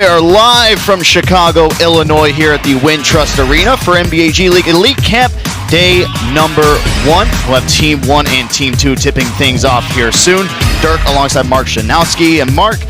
We are live from Chicago, Illinois here at the Wintrust Arena for NBA G League Elite Camp Day number 1. We'll have Team 1 and Team 2 tipping things off here soon. Dirk alongside Mark Shanowski. And Mark,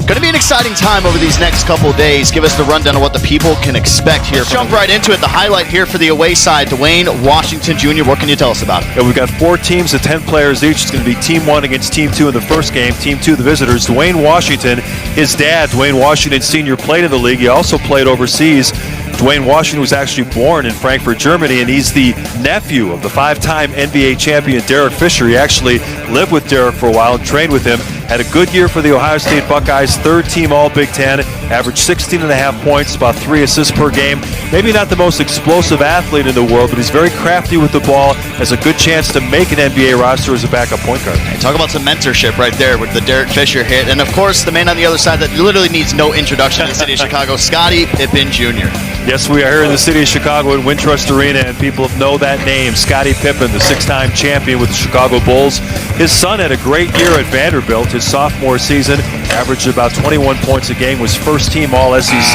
going to be an exciting time over these next couple of days. Give us the rundown of what the people can expect here. Jump right into it. The highlight here for the away side, Dwayne Washington Jr. What can you tell us about it? Yeah, we've got 4 teams of 10 players each. It's going to be Team 1 against Team 2 in the first game. Team 2, the visitors. Dwayne Washington, his dad, Dwayne Washington Sr., played in the league. He also played overseas. Dwayne Washington was actually born in Frankfurt, Germany, and he's the nephew of the 5-time NBA champion Derek Fisher. He actually lived with Derek for a while and trained with him. Had a good year for the Ohio State Buckeyes, 3rd team All-Big Ten, averaged 16.5 points, about 3 assists per game. Maybe not the most explosive athlete in the world, but he's very crafty with the ball, has a good chance to make an NBA roster as a backup point guard. Hey, talk about some mentorship right there with the Derek Fisher hit. And, of course, the man on the other side that literally needs no introduction in the city of Chicago, Scotty Pippen Jr. Yes, we are here in the city of Chicago at Wintrust Arena, and people know that name, Scotty Pippen, the 6-time champion with the Chicago Bulls. His son had a great year at Vanderbilt. His sophomore season averaged about 21 points a game, was first-team All-SEC.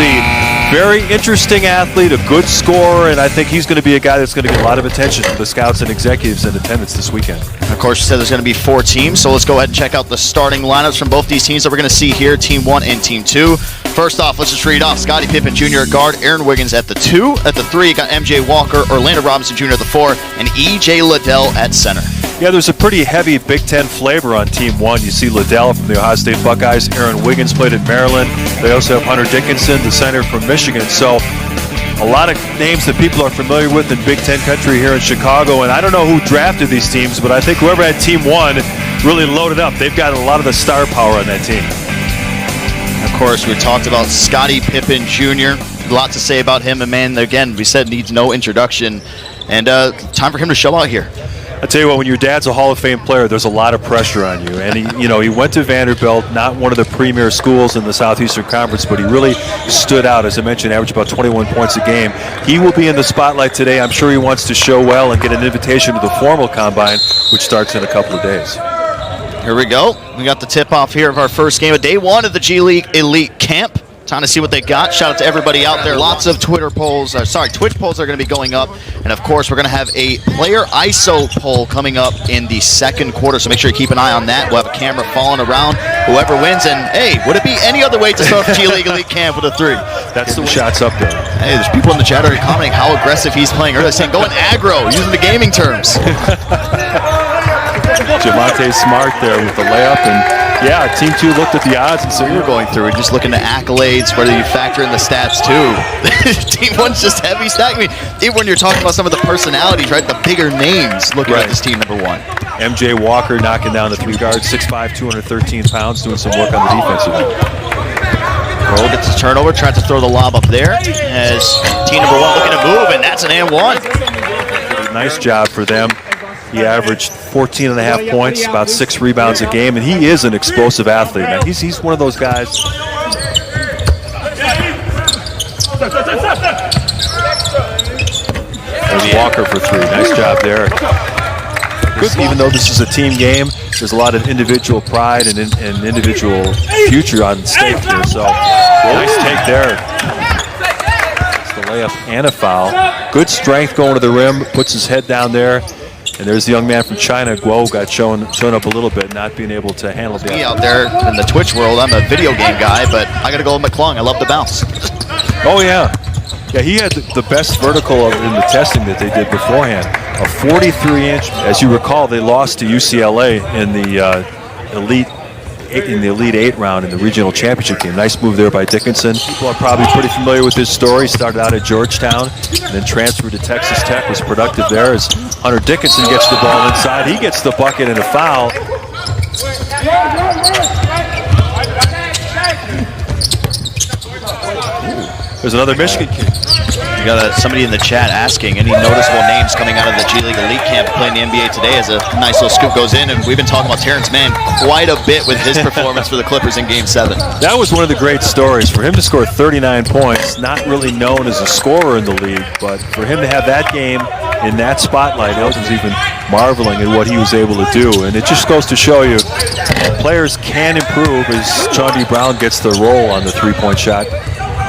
Very interesting athlete, a good scorer, and I think he's going to be a guy that's going to get a lot of attention from the scouts and executives in attendance this weekend. Of course, you said there's going to be 4 teams, so let's go ahead and check out the starting lineups from both these teams that we're going to see here, Team 1 and Team 2. First off, let's just read off. Scotty Pippen Jr. at guard, Aaron Wiggins at the 2. At the 3, you got MJ Walker, Orlando Robinson Jr. at the 4, and EJ Liddell at center. Yeah, there's a pretty heavy Big Ten flavor on Team 1. You see Liddell from the Ohio State Buckeyes. Aaron Wiggins played at Maryland. They also have Hunter Dickinson, the center from Michigan. So a lot of names that people are familiar with in Big Ten country here in Chicago. And I don't know who drafted these teams, but I think whoever had Team 1 really loaded up. They've got a lot of the star power on that team. Of course, we talked about Scotty Pippen Jr. A lot to say about him. And, man, again, we said needs no introduction. And time for him to show out here. I tell you what, when your dad's a Hall of Fame player, there's a lot of pressure on you. And he went to Vanderbilt, not one of the premier schools in the Southeastern Conference, but he really stood out. As I mentioned, averaged about 21 points a game. He will be in the spotlight today. I'm sure he wants to show well and get an invitation to the formal combine, which starts in a couple of days. Here we go. We got the tip-off here of our first game of Day 1 of the G League Elite Camp. Time to see what they got. Shout out to everybody out there. Lots of Twitch polls are going to be going up. And, of course, we're going to have a player ISO poll coming up in the second quarter. So make sure you keep an eye on that. We'll have a camera following around whoever wins. And, hey, would it be any other way to start G League Elite Camp with a 3? That's the shots up there. Hey, there's people in the chat already commenting how aggressive he's playing. They're saying going aggro, using the gaming terms. Javonte Smart there with the layup, and yeah, Team 2 looked at the odds and said, you're going through and just looking at accolades, whether you factor in the stats too. Team 1's just heavy stack. I mean, even when you're talking about some of the personalities, right, the bigger names looking at this team number 1. MJ Walker knocking down the 3 guards, 6'5", 213 pounds, doing some work on the defensive end. Roll gets a turnover, tries to throw the lob up there as team number 1 looking to move, and that's an and 1. Nice job for them. He averaged 14.5 points, about 6 rebounds a game, and he is an explosive athlete, man. He's one of those guys. There's Walker for 3. Nice job there. Even though this is a team game, there's a lot of individual pride and individual future on stake here. So nice take there. It's the layup and a foul. Good strength going to the rim, puts his head down there. And there's the young man from China, Guo, got shown up a little bit, not being able to handle the out there in the Twitch world. I'm a video game guy, but I got to go with McClung. I love the bounce. Oh, yeah. Yeah, he had the best vertical in the testing that they did beforehand. A 43-inch. As you recall, they lost to UCLA in the Elite 8 round in the regional championship game. Nice move there by Dickinson. People are probably pretty familiar with his story. Started out at Georgetown and then transferred to Texas Tech. Was productive there as Hunter Dickinson gets the ball inside. He gets the bucket and a foul. There's another Michigan kid. We got somebody in the chat asking any noticeable names coming out of the G League Elite Camp playing the NBA today as a nice little scoop goes in. And we've been talking about Terrence Mann quite a bit with his performance for the Clippers in Game 7. That was one of the great stories. For him to score 39 points, not really known as a scorer in the league, but for him to have that game in that spotlight, I was even marveling at what he was able to do. And it just goes to show you players can improve as Chauncey Brown gets the roll on the three-point shot.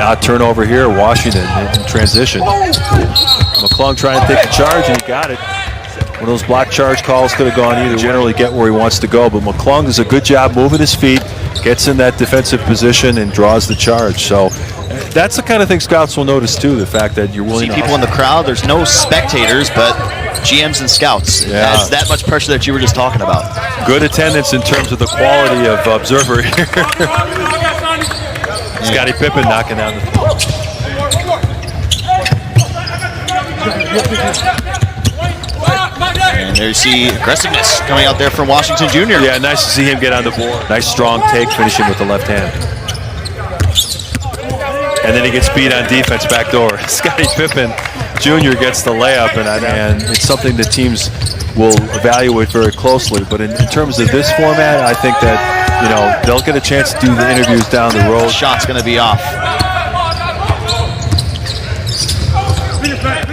Now turnover here, Washington in transition. McClung trying to take the charge, and he got it. One of those block charge calls could have gone either. Generally get where he wants to go, but McClung does a good job moving his feet, gets in that defensive position, and draws the charge. So that's the kind of thing scouts will notice too, the fact that you're willing to see people in the crowd. There's no spectators, but GMs and scouts. Yeah. That's that much pressure that you were just talking about. Good attendance in terms of the quality of observer here. Scotty Pippen knocking down the field. And there you see aggressiveness coming out there from Washington Jr. Yeah, nice to see him get on the board. Nice strong take, finishing with the left hand. And then he gets beat on defense backdoor. Scotty Pippen Jr. gets the layup, and it's something that teams will evaluate very closely. But in terms of this format, I think that, you know, they'll get a chance to do the interviews down the road. Shot's going to be off.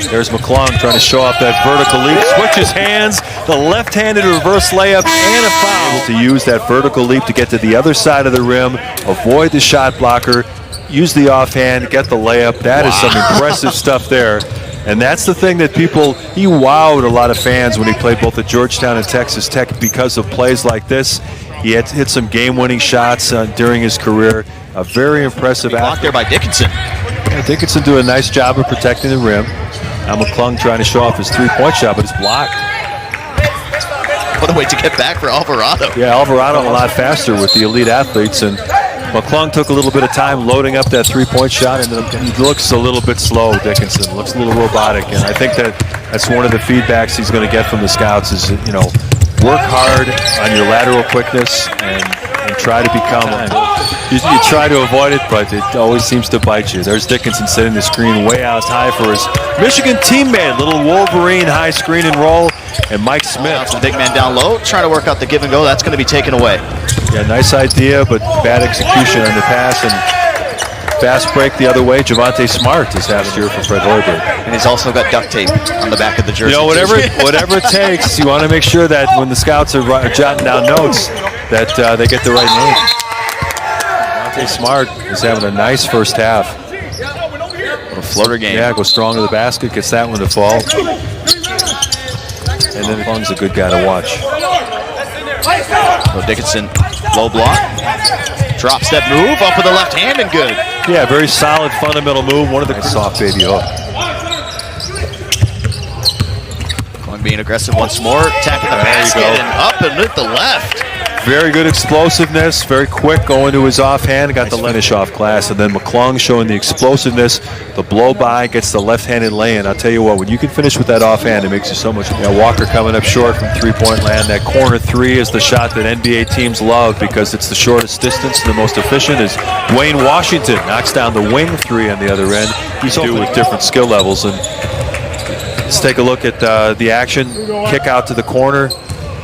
There's McClung trying to show off that vertical leap. Switches hands, the left-handed reverse layup, and a foul. Able to use that vertical leap to get to the other side of the rim, avoid the shot blocker, use the offhand, get the layup. That is some impressive stuff there. And that's the thing that he wowed a lot of fans when he played both at Georgetown and Texas Tech because of plays like this. He had hit some game-winning shots during his career. A very impressive block there by Dickinson. Yeah, Dickinson doing a nice job of protecting the rim. Now McClung trying to show off his three-point shot, but it's blocked. What a way to get back for Alvarado. Yeah, Alvarado a lot faster with the elite athletes, and McClung took a little bit of time loading up that three-point shot, and he looks a little bit slow, Dickinson. Looks a little robotic, and I think that's one of the feedbacks he's going to get from the scouts is, you know, work hard on your lateral quickness and try to become you try to avoid it, but it always seems to bite you. There's Dickinson setting the screen way out high for his Michigan teammate. Little Wolverine high screen and roll, and Mike Smith. The big man down low, trying to work out the give and go. That's going to be taken away. Yeah, nice idea, but bad execution on the pass, and fast break the other way. Javante Smart is having here for Fred Hoiberg. And he's also got duct tape on the back of the jersey. You know, whatever it takes, you want to make sure that when the scouts are jotting down notes that they get the right name. Javante Smart is having a nice first half. A floater game. Yeah, goes strong to the basket, gets that one to fall. And then McClung's a good guy to watch. So Dickinson, low block. Drop step move, up with the left hand and good. Yeah, very solid fundamental move. One of the soft baby hook. McClung being aggressive once more, attacking the basket and up and with the left. Very good explosiveness, very quick going to his offhand, got the finish off glass, and then McClung showing the explosiveness, the blow by, gets the left-handed lay-in. I'll tell you what, when you can finish with that offhand, it makes you so much. Yeah, Walker coming up short from three-point land. That corner three is the shot that NBA teams love because it's the shortest distance and the most efficient. Is Dwayne Washington knocks down the wing three on the other end. He's do with different skill levels. And let's take a look at the action. Kick out to the corner.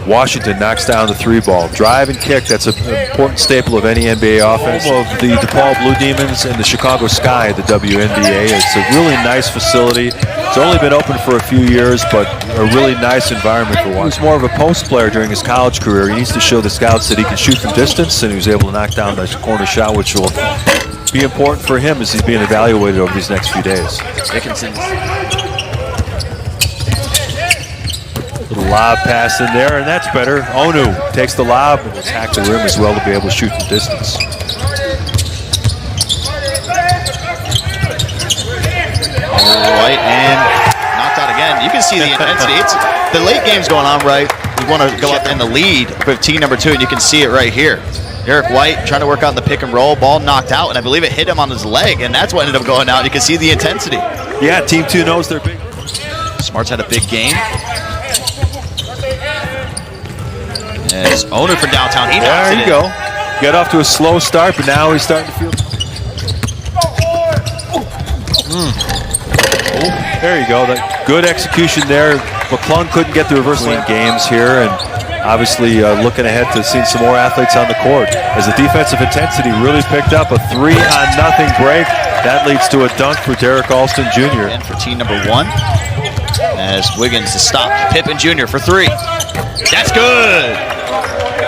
Washington knocks down the three ball. Drive and kick, that's an important staple of any NBA offense. Of the DePaul Blue Demons and the Chicago Sky, the WNBA. It's a really nice facility. It's only been open for a few years, but a really nice environment for one. He was more of a post player during his college career. He needs to show the scouts that he can shoot from distance, and he was able to knock down that corner shot, which will be important for him as he's being evaluated over these next few days. Dickinson. Little lob pass in there, and that's better. Onu takes the lob and attack the rim as well to be able to shoot from distance. Right, and knocked out again. You can see the intensity. It's the late game's going on right. You want to go up in the lead with team number 2, and you can see it right here. Derek White trying to work out the pick and roll. Ball knocked out, and I believe it hit him on his leg, and that's what ended up going out. You can see the intensity. Yeah, team 2 knows they're big. Smart's had a big game. As Owner from downtown, he knocks it in. There you go. Get off to a slow start, but now he's starting to feel. There you go. That good execution there. McClung couldn't get the reverse lane games here, and obviously looking ahead to seeing some more athletes on the court. As the defensive intensity really picked up, a 3-0 break. That leads to a dunk for Derek Alston Jr. And for team number 1, as Wiggins is stopped. Pippen Jr. for 3. That's good.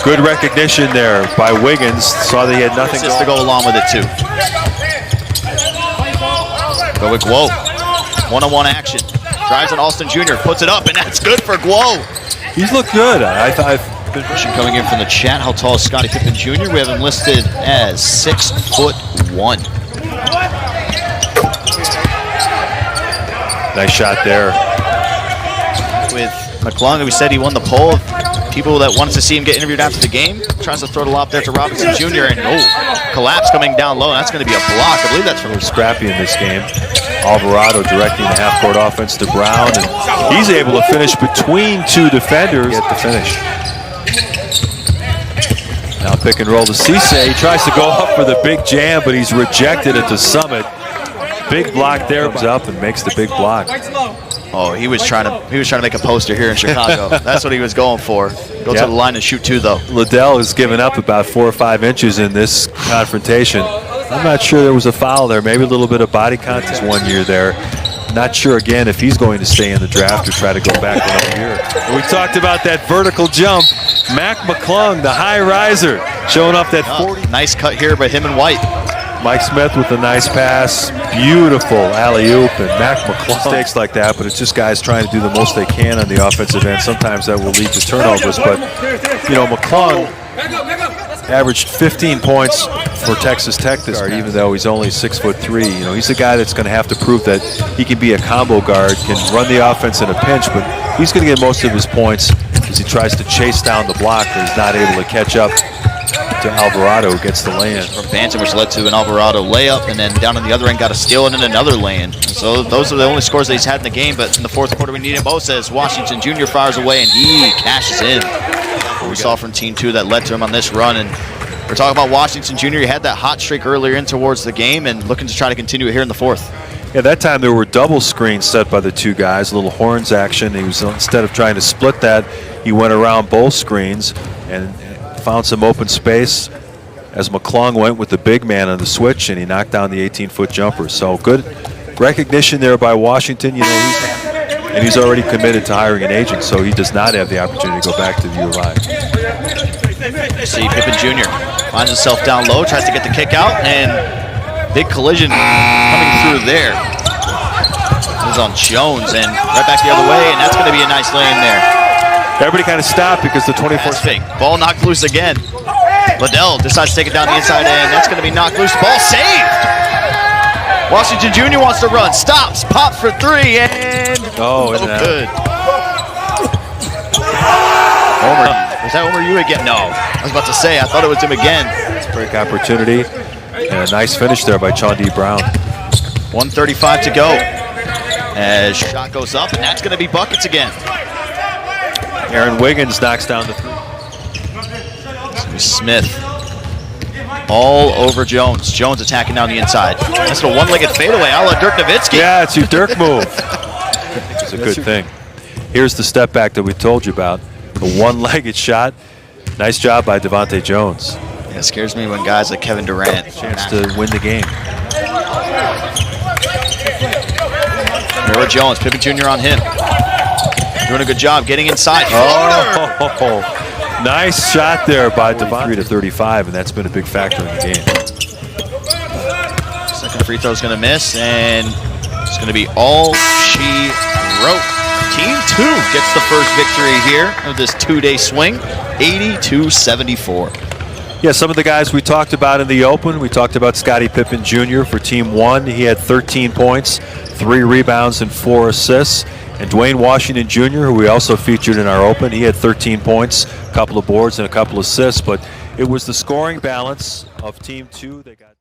Good recognition there by Wiggins. Saw that he had nothing to go along with it too. Go with Guo. One-on-one action. Drives on Alston Jr. Puts it up, and that's good for Guo. He's looked good. I thought. Question coming in from the chat. How tall is Scotty Pippen Jr.? We have him listed as 6'1". Nice shot there. With McClung, we said he won the poll of people that wanted to see him get interviewed after the game. Tries to throw the lob there to Robinson Jr. and collapse coming down low. That's going to be a block. I believe that's from scrappy in this game. Alvarado directing the half-court offense to Brown, and he's able to finish between two defenders. Get the finish. Now pick and roll to Cisse. He tries to go up for the big jam, but he's rejected at the Summit. Big block there, comes up and makes the big block. Oh, he was trying to make a poster here in Chicago. That's what he was going for. Go to the line and shoot two, though. Liddell has given up about 4 or 5 inches in this confrontation. I'm not sure there was a foul there. Maybe a little bit of body contact 1 year there. Not sure again if he's going to stay in the draft or try to go back another year. We talked about that vertical jump. McClung, the high riser, showing off that 40. Nice cut here by him and White. Mike Smith with a nice pass. Beautiful alley-oop, and McClung. Mistakes like that, but it's just guys trying to do the most they can on the offensive end. Sometimes that will lead to turnovers, but, you know, McClung averaged 15 points for Texas Tech this year, even though he's only 6'3". You know, he's a guy that's going to have to prove that he can be a combo guard, can run the offense in a pinch, but he's going to get most of his points as he tries to chase down the block, but he's not able to catch up to Alvarado, who gets the lay-in. From Bantam, which led to an Alvarado layup, and then down on the other end got a steal and then another lay-in. So those are the only scores that he's had in the game, but in the fourth quarter we need it most as Washington Jr. fires away and he cashes in. We saw from Team 2 that led to him on this run, and we're talking about Washington Jr. He had that hot streak earlier in towards the game and looking to try to continue it here in the fourth. Yeah, that time there were double screens set by the two guys, a little horns action. He was, instead of trying to split that, he went around both screens and found some open space as McClung went with the big man on the switch, and he knocked down the 18-foot jumper. So good recognition there by Washington. You know, he's already committed to hiring an agent, so he does not have the opportunity to go back to the U of I. See Pippen Jr. finds himself down low, tries to get the kick out, and big collision coming through there. It was on Jones, and right back the other way, and that's going to be a nice lane there. Everybody kind of stopped because the 24th fake ball knocked loose again. Liddell decides to take it down the inside end. That's going to be knocked loose. Ball saved. Washington Jr. wants to run. Stops. Pops for three. And no good. Homer. Was that Homer you again? No. I was about to say. I thought it was him again. Break opportunity. And a nice finish there by Chaundi Brown. 1:35 to go. As shot goes up. And that's going to be buckets again. Aaron Wiggins knocks down the three. Smith all over Jones. Jones attacking down the inside. That's a one-legged fadeaway a la Dirk Nowitzki. Yeah, it's your Dirk move. It's a good thing. Here's the step back that we told you about. The one-legged shot. Nice job by Devontae Jones. Yeah, it scares me when guys like Kevin Durant chance to win the game. Remember Jones, Pippen Jr. on him. Doing a good job getting inside. Oh. Nice shot there by Devontae. 3-35, and that's been a big factor in the game. Second free throw is going to miss, and it's going to be all she wrote. Team 2 gets the first victory here of this two-day swing, 82-74. Yeah, some of the guys we talked about in the open. We talked about Scotty Pippen Jr. for Team 1. He had 13 points, 3 rebounds, and 4 assists. And Dwayne Washington Jr., who we also featured in our open, he had 13 points, a couple of boards, and a couple of assists. But it was the scoring balance of Team 2 that got...